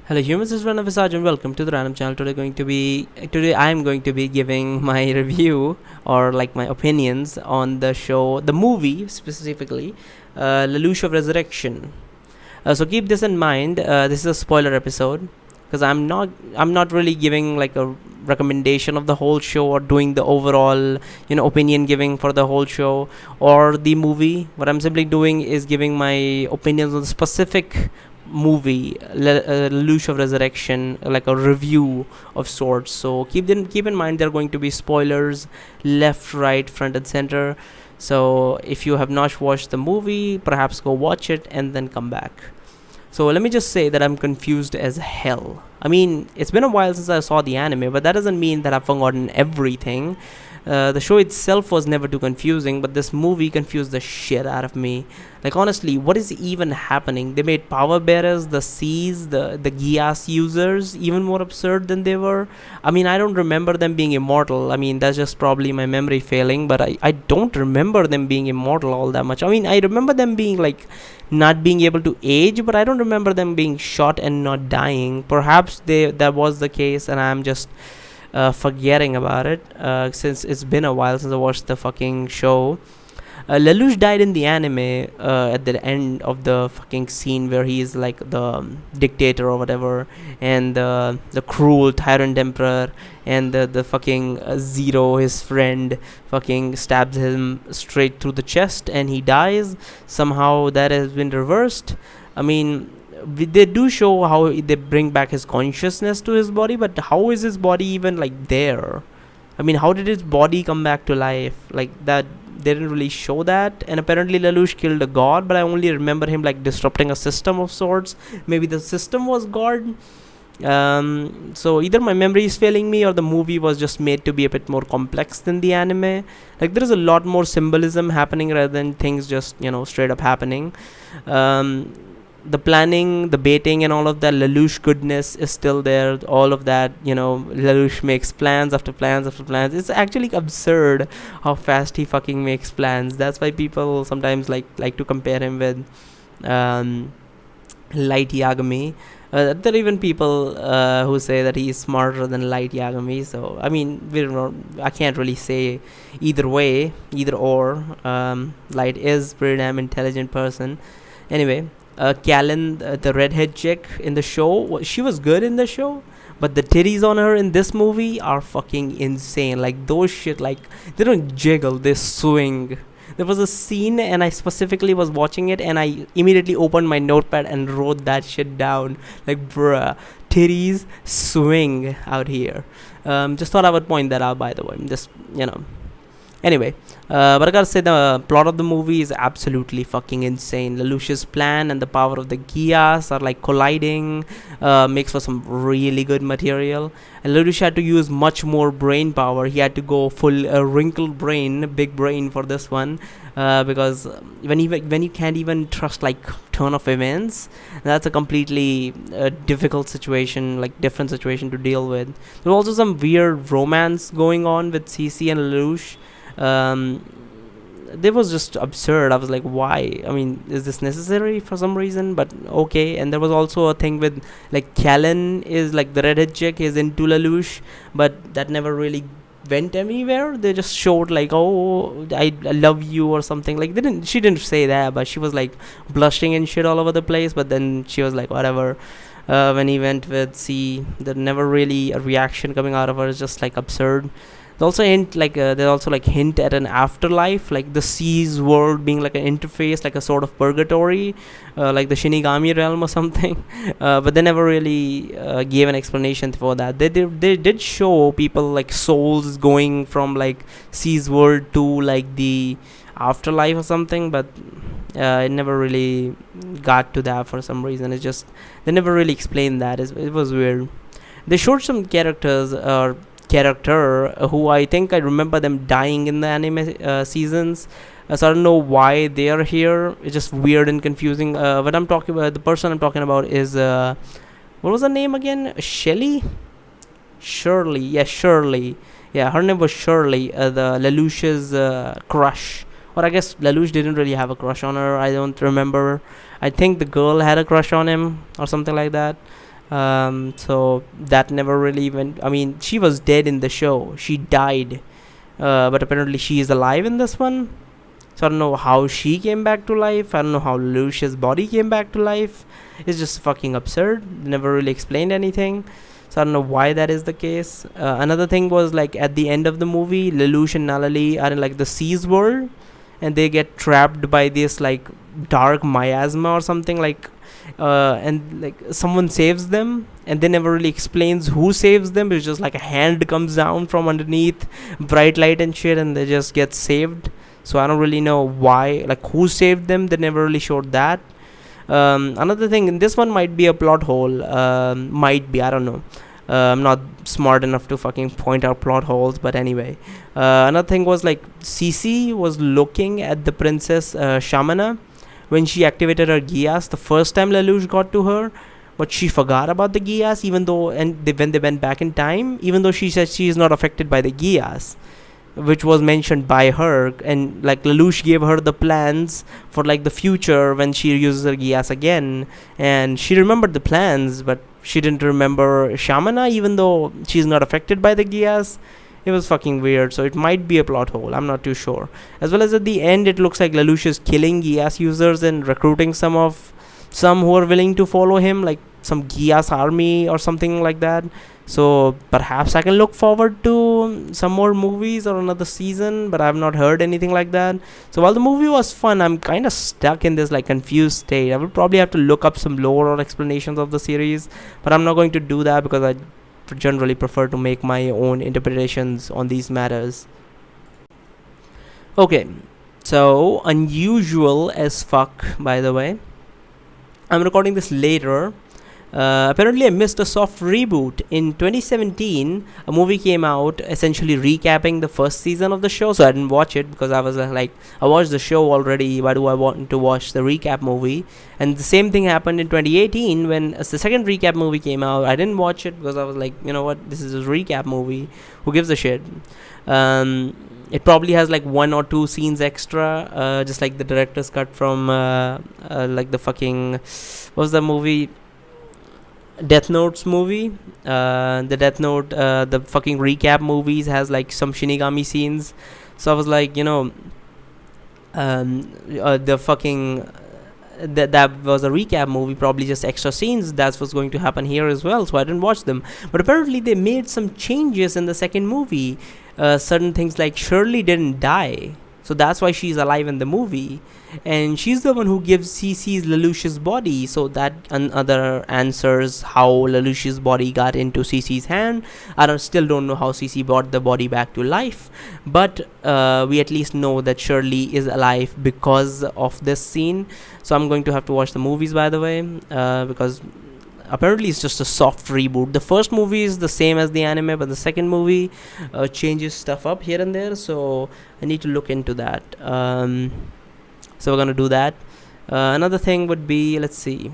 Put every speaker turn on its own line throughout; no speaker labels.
Hello humans, this is Rana Visaj and welcome to the random channel. Today I am going to be giving my review or like my opinions on the show, the movie specifically, Lelouch of Resurrection. So keep this in mind. This is a spoiler episode because I'm not really giving like a recommendation of the whole show or doing the overall opinion giving for the whole show or the movie. What I'm simply doing is giving my opinions on the specific movie, Lelouch of Resurrection, like a review of sorts. So keep in mind there are going to be spoilers left, right, front, and center. So if you have not watched the movie, perhaps go watch it and then come back. So let me just say that I'm confused as hell. I mean, it's been a while since I saw the anime, but that doesn't mean that I've forgotten everything. The show itself was never too confusing, but this movie confused the shit out of me. Like honestly, what is even happening? They made power bearers, the Seas, the Geass users even more absurd than they were. I mean, I don't remember them being immortal. I mean, that's just probably my memory failing, but I don't remember them being immortal all that much. I mean, I remember them being like not being able to age, but I don't remember them being shot and not dying. Perhaps that was the case, and I'm just forgetting about it since it's been a while since I watched the fucking show. Lelouch died in the anime at the end of the fucking scene where he is like the dictator or whatever, and the cruel tyrant emperor, and the fucking Zero, his friend, fucking stabs him straight through the chest, and he dies. Somehow that has been reversed. I mean, they do show how they bring back his consciousness to his body, but how is his body even like there? I mean, how did his body come back to life like that? They didn't really show that. And apparently Lelouch killed a god, but I only remember him like disrupting a system of sorts. Maybe the system was god. So either my memory is failing me or the movie was just made to be a bit more complex than the anime. Like there is a lot more symbolism happening rather than things just straight up happening. The planning, the baiting, and all of that Lelouch goodness is still there. All of that, Lelouch makes plans after plans after plans. It's actually absurd how fast he fucking makes plans. That's why people sometimes like to compare him with Light Yagami. There are even people who say that he is smarter than Light Yagami. So I mean, I can't really say either way, either or. Light is pretty damn intelligent person. Anyway. Callan, the redhead chick in the show, she was good in the show, but the titties on her in this movie are fucking insane. Like those shit, like they don't jiggle, they swing. There was a scene, and I specifically was watching it, and I immediately opened my notepad and wrote that shit down. Like, bruh, titties swing out here. Just thought I would point that out, by the way. Just Anyway, but I gotta say the plot of the movie is absolutely fucking insane. Lelouch's plan and the power of the Geass are like colliding, makes for some really good material. And Lelouch had to use much more brain power. He had to go full wrinkled brain, big brain for this one, because when you can't even trust like turn of events, that's a completely difficult situation, like different situation to deal with. There's also some weird romance going on with CC and Lelouch. They was just absurd. I was like, why? I mean, is this necessary for some reason? But okay. And there was also a thing with like Callan is like the redhead chick is into Lelouch, but that never really went anywhere. They just showed like, oh, I love you or something. Like she didn't say that, but she was like blushing and shit all over the place. But then she was like, whatever. When he went with C, there never really a reaction coming out of her. It's just like absurd. They also hint at an afterlife, like the Seas world being like an interface, like a sort of purgatory, like the Shinigami realm or something. But they never really gave an explanation for that. They did show people like souls going from like Seas world to like the afterlife or something, but it never really got to that for some reason. It's just they never really explained that. It was weird. They showed some character who I think I remember them dying in the anime seasons. So I don't know why they are here. It's just weird and confusing. What I'm talking about, the person I'm talking about is what was her name again? Shirley. Yeah, Shirley. Yeah, her name was Shirley. The Lelouch's crush. Or I guess Lelouch didn't really have a crush on her. I don't remember. I think the girl had a crush on him or something like that. So that never really went. I mean, she was dead in the show. She died, but apparently she is alive in this one. So I don't know how she came back to life. I don't know how Lelouch's body came back to life. It's just fucking absurd. They never really explained anything. So I don't know why that is the case. Another thing was like at the end of the movie, Lelouch and Nalali are in like the seas world, and they get trapped by this like dark miasma or something like, and like someone saves them, and they never really explains who saves them. It's just like a hand comes down from underneath, bright light and shit, and they just get saved. So I don't really know why, like who saved them. They never really showed that. Another thing, and this one might be a plot hole. Might be, I don't know. I'm not smart enough to fucking point out plot holes, but anyway. Another thing was like Cece was looking at the princess Shamana when she activated her Geass the first time Lelouch got to her, but she forgot about the Geass, even though, and when they went back in time, even though she said she is not affected by the Geass, which was mentioned by her, and like Lelouch gave her the plans for like the future when she uses her Geass again, and she remembered the plans, but she didn't remember Shamana, even though she's not affected by the Geass. It was fucking weird, so it might be a plot hole. I'm not too sure. As well as at the end, it looks like Lelouch is killing Geass users and recruiting some who are willing to follow him, like some Geass army or something like that. So perhaps I can look forward to some more movies or another season, but I've not heard anything like that. So while the movie was fun, I'm kind of stuck in this like confused state. I will probably have to look up some lore or explanations of the series, but I'm not going to do that because I generally prefer to make my own interpretations on these matters. Okay, so unusual as fuck, by the way. I'm recording this later. Apparently, I missed a soft reboot. In 2017, a movie came out essentially recapping the first season of the show, so I didn't watch it because I was like, I watched the show already. Why do I want to watch the recap movie? And the same thing happened in 2018 when the second recap movie came out. I didn't watch it because I was like, you know what, this is a recap movie. Who gives a shit? It probably has like one or two scenes extra, just like the director's cut from like the fucking, what was the movie? Death Note's movie. The Death Note, the fucking recap movies has like some Shinigami scenes. So I was like, you know, the fucking that was a recap movie, probably just extra scenes. That's what's going to happen here as well. So I didn't watch them. But apparently they made some changes in the second movie. Certain things like Shirley didn't die. So that's why she's alive in the movie. And she's the one who gives CC's Lelouch's body. So that and other answers how Lelouch's body got into CC's hand. Still don't know how CC brought the body back to life. But we at least know that Shirley is alive because of this scene. So I'm going to have to watch the movies, by the way, because apparently it's just a soft reboot. The first movie is the same as the anime, but the second movie changes stuff up here and there. So I need to look into that. So we're gonna do that. Another thing would be, let's see.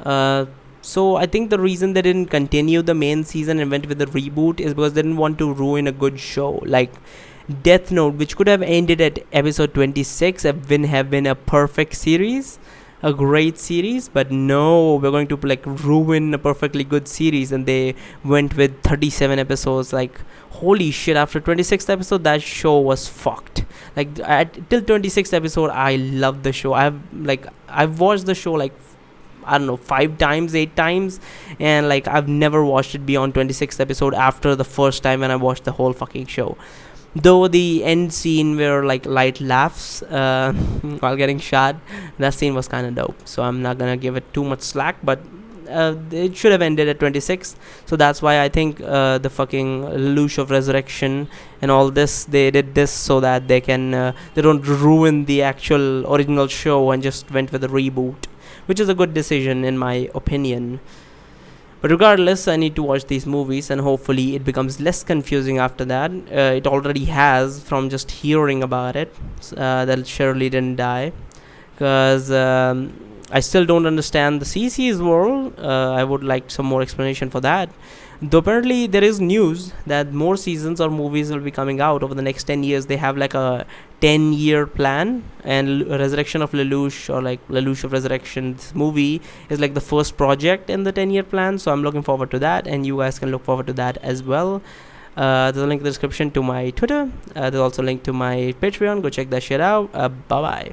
So I think the reason they didn't continue the main season and went with the reboot is because they didn't want to ruin a good show. Like Death Note, which could have ended at episode 26, have been a perfect series, a great series, but no, we're going to like ruin a perfectly good series, and they went with 37 episodes. Like holy shit, after 26th episode that show was fucked. Like till 26th episode I loved the show. I've watched the show like I don't know 5 times 8 times, and like I've never watched it beyond 26th episode after the first time when I watched the whole fucking show. Though the end scene where like Light laughs while getting shot, that scene was kind of dope. So I'm not gonna give it too much slack, but it should have ended at 26. So that's why I think the fucking Lelouch of Resurrection and all this, they did this so that they don't ruin the actual original show and just went with a reboot, which is a good decision in my opinion. But regardless, I need to watch these movies, and hopefully it becomes less confusing after that. It already has from just hearing about it, that Shirley didn't die. Because I still don't understand the CC's world. I would like some more explanation for that. Though apparently there is news that more seasons or movies will be coming out over the next 10 years. They have like a 10-year plan, and Resurrection of Lelouch, or like Lelouch of Resurrection, this movie is like the first project in the 10-year plan. So I'm looking forward to that, and you guys can look forward to that as well. There's a link in the description to my Twitter. There's also a link to my Patreon. Go check that shit out. Bye bye.